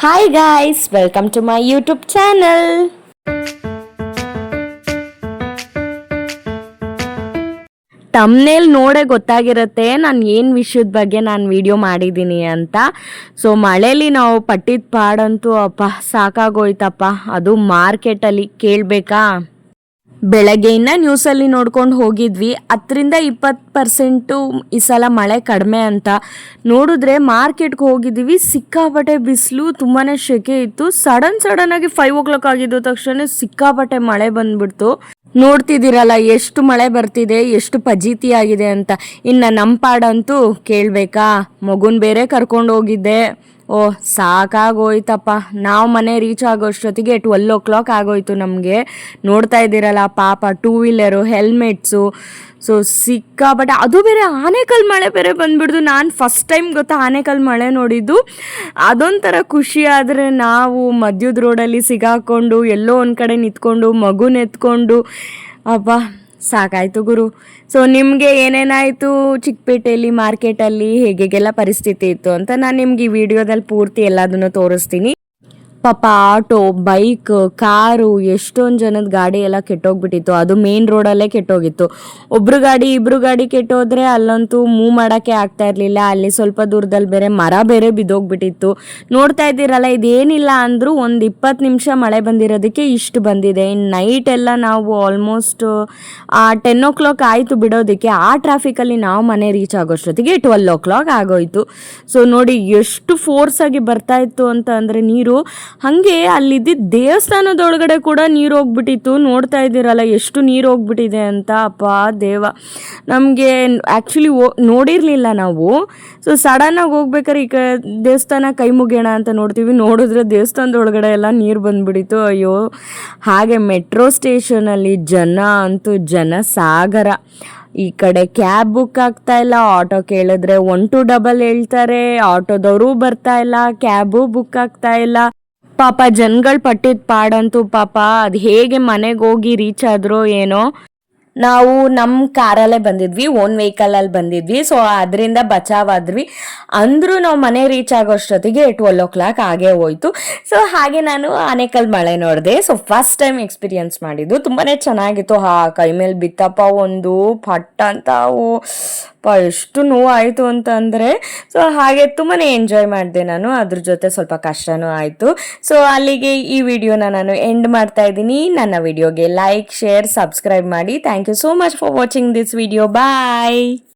Hi guys, welcome to my YouTube channel. Thumbnail ನೋಡೇ ಗೊತ್ತಾಗಿರುತ್ತೆ ನಾನು ಏನು ವಿಷಯದ ಬಗ್ಗೆ ನಾನು ವಿಡಿಯೋ ಮಾಡಿದ್ದೀನಿ ಅಂತ. ಸೊ ಮಳೇಲಿ ನಾವು ಪಟ್ಟಿದ ಪಾಡಂತೂ ಅಪ್ಪ ಸಾಕಾಗೋಯ್ತಪ್ಪ. ಅದು ಮಾರ್ಕೆಟಲ್ಲಿ ಕೇಳಬೇಕಾ. ಬೆಳಗ್ಗೆಯಿಂದ ನ್ಯೂಸಲ್ಲಿ ನೋಡ್ಕೊಂಡು ಹೋಗಿದ್ವಿ 10-20% ಈ ಸಲ ಮಳೆ ಕಡಿಮೆ ಅಂತ. ನೋಡಿದ್ರೆ ಮಾರ್ಕೆಟ್ಗೆ ಹೋಗಿದ್ದೀವಿ, ಸಿಕ್ಕಾಪಟ್ಟೆ ಬಿಸಿಲು, ತುಂಬಾ ಸೆಕೆ ಇತ್ತು. ಸಡನ್ನಾಗಿ 5 o'clock ಆಗಿದ್ದ ತಕ್ಷಣ ಸಿಕ್ಕಾಪಟ್ಟೆ ಮಳೆ ಬಂದ್ಬಿಡ್ತು. ನೋಡ್ತಿದ್ದೀರಲ್ಲ ಎಷ್ಟು ಮಳೆ ಬರ್ತಿದೆ, ಎಷ್ಟು ಫಜೀತಿ ಆಗಿದೆ ಅಂತ. ಇನ್ನು ನಮ್ಮ ಪಾಡಂತೂ ಕೇಳಬೇಕಾ, ಮಗುನ ಬೇರೆ ಕರ್ಕೊಂಡು ಹೋಗಿದ್ದೆ. ಸಾಕಾಗೋಯ್ತಪ್ಪ. ನಾವು ಮನೆ ರೀಚ್ ಆಗೋಷ್ಟೊತ್ತಿಗೆ 12 o'clock ಆಗೋಯ್ತು ನಮಗೆ. ನೋಡ್ತಾ ಇದ್ದೀರಲ್ಲ ಪಾಪ, 2 wheeler, ಹೆಲ್ಮೆಟ್ಸು. ಸೊ ಸಿಕ್ಕಾಪಟ್ಟೆ, ಅದು ಬೇರೆ ಆನೆಕಲ್ ಮಳೆ ಬೇರೆ ಬಂದ್ಬಿಡ್ದು. ನಾನು ಫಸ್ಟ್ ಟೈಮ್ ಗೊತ್ತಾ ಆನೆಕಲ್ ಮಳೆ ನೋಡಿದ್ದು. ಅದೊಂಥರ ಖುಷಿ. ಆದರೆ ನಾವು ಮಧ್ಯದ ರೋಡಲ್ಲಿ ಸಿಗಾಕೊಂಡು ಎಲ್ಲೋ ಒಂದು ಕಡೆ ನಿಂತ್ಕೊಂಡು ಮಗುನ ಎತ್ಕೊಂಡು ಅಪ್ಪ ಸಾಕಾಯ್ತು ಗುರು. ಸೊ ನಿಮಗೆ ಏನೇನಾಯಿತು ಚಿಕ್ಕಪೇಟೆಯಲ್ಲಿ ಮಾರ್ಕೆಟಲ್ಲಿ ಹೇಗೆಲ್ಲ ಪರಿಸ್ಥಿತಿ ಇತ್ತು ಅಂತ ನಾನು ನಿಮ್ಗೆ ಈ ವಿಡಿಯೋದಲ್ಲಿ ಪೂರ್ತಿ ಎಲ್ಲದನ್ನು ತೋರಿಸ್ತೀನಿ. ಪಾಪ ಆಟೋ, ಬೈಕ್, ಕಾರು, ಎಷ್ಟೊಂದು ಜನದ ಗಾಡಿ ಎಲ್ಲ ಕೆಟ್ಟೋಗ್ಬಿಟ್ಟಿತ್ತು. ಅದು ಮೇನ್ ರೋಡಲ್ಲೇ ಕೆಟ್ಟೋಗಿತ್ತು. ಇಬ್ರು ಗಾಡಿ ಕೆಟ್ಟೋದ್ರೆ ಅಲ್ಲಂತೂ ಮೂವ್ ಮಾಡೋಕ್ಕೆ ಆಗ್ತಾ ಇರಲಿಲ್ಲ. ಅಲ್ಲಿ ಸ್ವಲ್ಪ ದೂರದಲ್ಲಿ ಬೇರೆ ಮರ ಬೇರೆ ಬಿದ್ದೋಗ್ಬಿಟ್ಟಿತ್ತು. ನೋಡ್ತಾ ಇದ್ದೀರಲ್ಲ, ಇದೇನಿಲ್ಲ ಅಂದರೂ ಒಂದು 20 ನಿಮಿಷ ಮಳೆ ಬಂದಿರೋದಕ್ಕೆ ಇಷ್ಟು ಬಂದಿದೆ. ಇನ್ನು ನೈಟ್ ಎಲ್ಲ ನಾವು ಆಲ್ಮೋಸ್ಟ್ 10 o'clock ಆಯಿತು ಬಿಡೋದಕ್ಕೆ. ಆ ಟ್ರಾಫಿಕಲ್ಲಿ ನಾವು ಮನೆ ರೀಚ್ ಆಗೋಷ್ಟೊತ್ತಿಗೆ 12 o'clock ಆಗೋಯ್ತು. ಸೊ ನೋಡಿ ಎಷ್ಟು ಫೋರ್ಸಾಗಿ ಬರ್ತಾ ಇತ್ತು ಅಂತ ಅಂದರೆ ನೀರು. ಹಾಗೆ ಅಲ್ಲಿದ್ದ ದೇವಸ್ಥಾನದೊಳಗಡೆ ಕೂಡ ನೀರು ಹೋಗ್ಬಿಟ್ಟಿತ್ತು. ನೋಡ್ತಾ ಇದ್ದೀರಲ್ಲ ಎಷ್ಟು ನೀರು ಹೋಗ್ಬಿಟ್ಟಿದೆ ಅಂತ. ಅಪ್ಪ ದೇವ, ನಮಗೆ ಆ್ಯಕ್ಚುಲಿ ನೋಡಿರಲಿಲ್ಲ ನಾವು. ಸೊ ಸಡನ್ನಾಗಿ ಹೋಗ್ಬೇಕಾದ್ರೆ ಈ ದೇವಸ್ಥಾನ ಕೈ ಮುಗಿಯೋಣ ಅಂತ ನೋಡಿದ್ರೆ ದೇವಸ್ಥಾನದೊಳಗಡೆ ಎಲ್ಲ ನೀರು ಬಂದುಬಿಟ್ಟಿತ್ತು. ಅಯ್ಯೋ. ಹಾಗೆ ಮೆಟ್ರೋ ಸ್ಟೇಷನಲ್ಲಿ ಜನ ಅಂತೂ ಜನ ಸಾಗರ. ಈ ಕಡೆ ಕ್ಯಾಬ್ ಬುಕ್ ಆಗ್ತಾ ಇಲ್ಲ, ಆಟೋ ಕೇಳಿದ್ರೆ 1-2 ಹೇಳ್ತಾರೆ, ಆಟೋದವರು ಬರ್ತಾ ಇಲ್ಲ, ಕ್ಯಾಬು ಬುಕ್ ಆಗ್ತಾ ಇಲ್ಲ. ಪಾಪ ಜನಗಳು ಪಟ್ಟಿದ ಪಾಡಂತೂ ಪಾಪ ಅದು ಹೇಗೆ ಮನೆಗೆ ಹೋಗಿ ರೀಚ್ ಆದ್ರೋ ಏನೋ. ನಾವು ನಮ್ಮ ಕಾರಲ್ಲೇ ಬಂದಿದ್ವಿ, ಓನ್ ವೆಹಿಕಲಲ್ಲಿ ಬಂದಿದ್ವಿ. ಸೊ ಅದರಿಂದ ಬಚಾವಾದ್ವಿ. ಅಂದರೂ ನಾವು ಮನೆ ರೀಚ್ ಆಗೋಷ್ಟೊತ್ತಿಗೆ 12 o'clock ಆಗೇ ಹೋಯ್ತು. ಸೊ ಹಾಗೆ ನಾನು ಆನೆಕಲ್ ಮಳೆ ನೋಡಿದೆ. ಸೊ ಫಸ್ಟ್ ಟೈಮ್ ಎಕ್ಸ್ಪೀರಿಯನ್ಸ್ ಮಾಡಿದ್ದು, ತುಂಬಾ ಚೆನ್ನಾಗಿತ್ತು. ಕೈ ಮೇಲೆ ಬಿತ್ತಪ್ಪ ಒಂದು ಪಟ್ ಅಂತ. ಎಷ್ಟು ನೋವಾಯಿತು ಅಂತಂದರೆ. ಸೊ ಹಾಗೆ ತುಂಬಾ ಎಂಜಾಯ್ ಮಾಡಿದೆ ನಾನು. ಅದ್ರ ಜೊತೆ ಸ್ವಲ್ಪ ಕಷ್ಟನೂ ಆಯಿತು. ಸೊ ಅಲ್ಲಿಗೆ ಈ ವಿಡಿಯೋನ ನಾನು ಎಂಡ್ ಮಾಡ್ತಾ ಇದ್ದೀನಿ. ನನ್ನ ವಿಡಿಯೋಗೆ ಲೈಕ್, ಶೇರ್, ಸಬ್ಸ್ಕ್ರೈಬ್ ಮಾಡಿ. Thank you so much for watching this video. Bye.